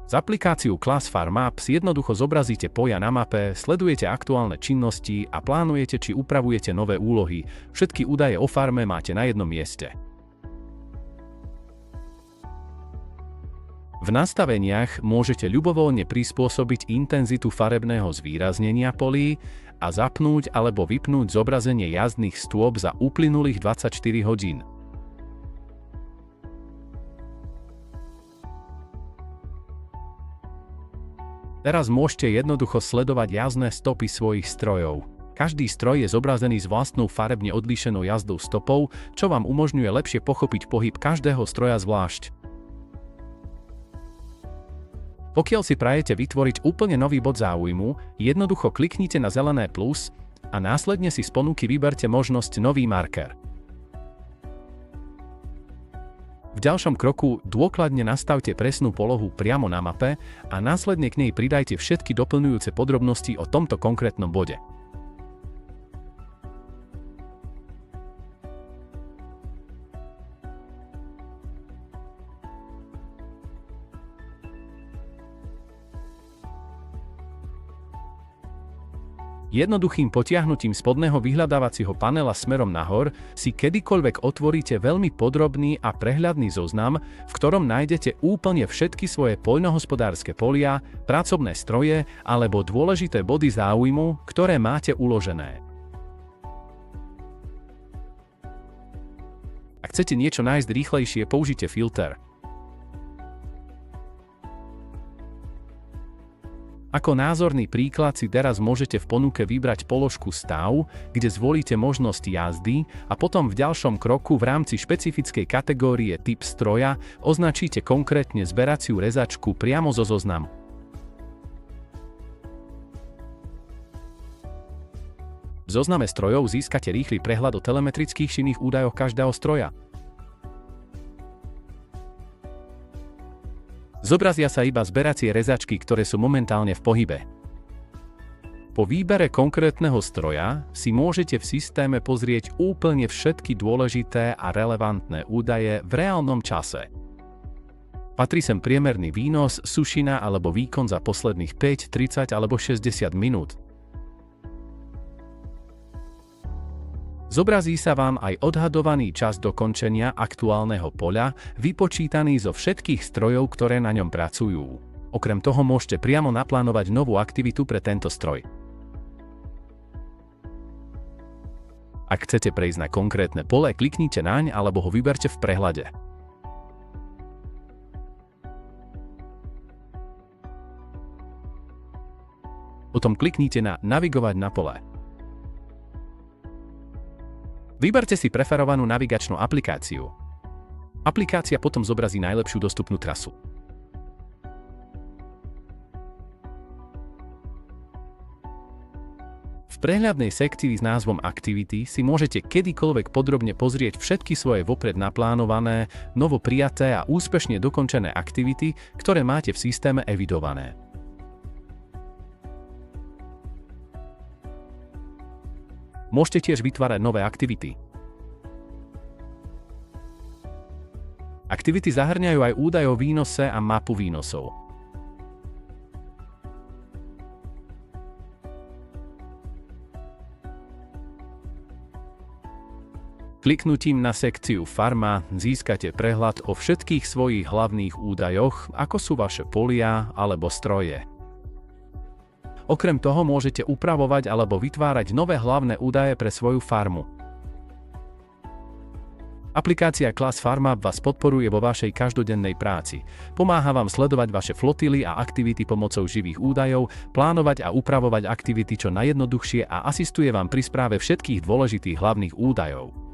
Z aplikáciu Class Farm Maps jednoducho zobrazíte poľa na mape, sledujete aktuálne činnosti a plánujete či upravujete nové úlohy. Všetky údaje o farme máte na jednom mieste. V nastaveniach môžete ľubovoľne prispôsobiť intenzitu farebného zvýraznenia polí a zapnúť alebo vypnúť zobrazenie jazdných stôp za uplynulých 24 hodín. Teraz môžete jednoducho sledovať jazdné stopy svojich strojov. Každý stroj je zobrazený s vlastnou farebne odlíšenou jazdou stopou, čo vám umožňuje lepšie pochopiť pohyb každého stroja zvlášť. Pokiaľ si prajete vytvoriť úplne nový bod záujmu, jednoducho kliknite na zelené plus a následne si z ponuky vyberte možnosť Nový marker. V ďalšom kroku dôkladne nastavte presnú polohu priamo na mape a následne k nej pridajte všetky doplňujúce podrobnosti o tomto konkrétnom bode. Jednoduchým potiahnutím spodného vyhľadávacieho panela smerom nahor si kedykoľvek otvoríte veľmi podrobný a prehľadný zoznam, v ktorom nájdete úplne všetky svoje poľnohospodárske polia, pracovné stroje alebo dôležité body záujmu, ktoré máte uložené. Ak chcete niečo nájsť rýchlejšie, použite filter. Ako názorný príklad si teraz môžete v ponuke vybrať položku stav, kde zvolíte možnosť jazdy a potom v ďalšom kroku v rámci špecifickej kategórie typ stroja označíte konkrétne zberaciu rezačku priamo zo zoznamu. V zozname strojov získate rýchly prehľad o telemetrických činných údajoch každého stroja. Zobrazia sa iba zberacie rezačky, ktoré sú momentálne v pohybe. Po výbere konkrétneho stroja si môžete v systéme pozrieť úplne všetky dôležité a relevantné údaje v reálnom čase. Patrí sem priemerný výnos, sušina alebo výkon za posledných 5, 30 alebo 60 minút. Zobrazí sa vám aj odhadovaný čas dokončenia aktuálneho poľa, vypočítaný zo všetkých strojov, ktoré na ňom pracujú. Okrem toho môžete priamo naplánovať novú aktivitu pre tento stroj. Ak chcete prejsť na konkrétne pole, kliknite naň alebo ho vyberte v prehľade. Potom kliknite na Navigovať na pole. Vyberte si preferovanú navigačnú aplikáciu. Aplikácia potom zobrazí najlepšiu dostupnú trasu. V prehľadnej sekcii s názvom Activity si môžete kedykoľvek podrobne pozrieť všetky svoje vopred naplánované, novo prijaté a úspešne dokončené aktivity, ktoré máte v systéme evidované. Môžete tiež vytvárať nové aktivity. Aktivity zahŕňajú aj údaj o výnose a mapu výnosov. Kliknutím na sekciu Farma získate prehľad o všetkých svojich hlavných údajoch, ako sú vaše polia alebo stroje. Okrem toho môžete upravovať alebo vytvárať nové hlavné údaje pre svoju farmu. Aplikácia Class Farm Map vás podporuje vo vašej každodennej práci. Pomáha vám sledovať vaše flotily a aktivity pomocou živých údajov, plánovať a upravovať aktivity čo najjednoduchšie a asistuje vám pri správe všetkých dôležitých hlavných údajov.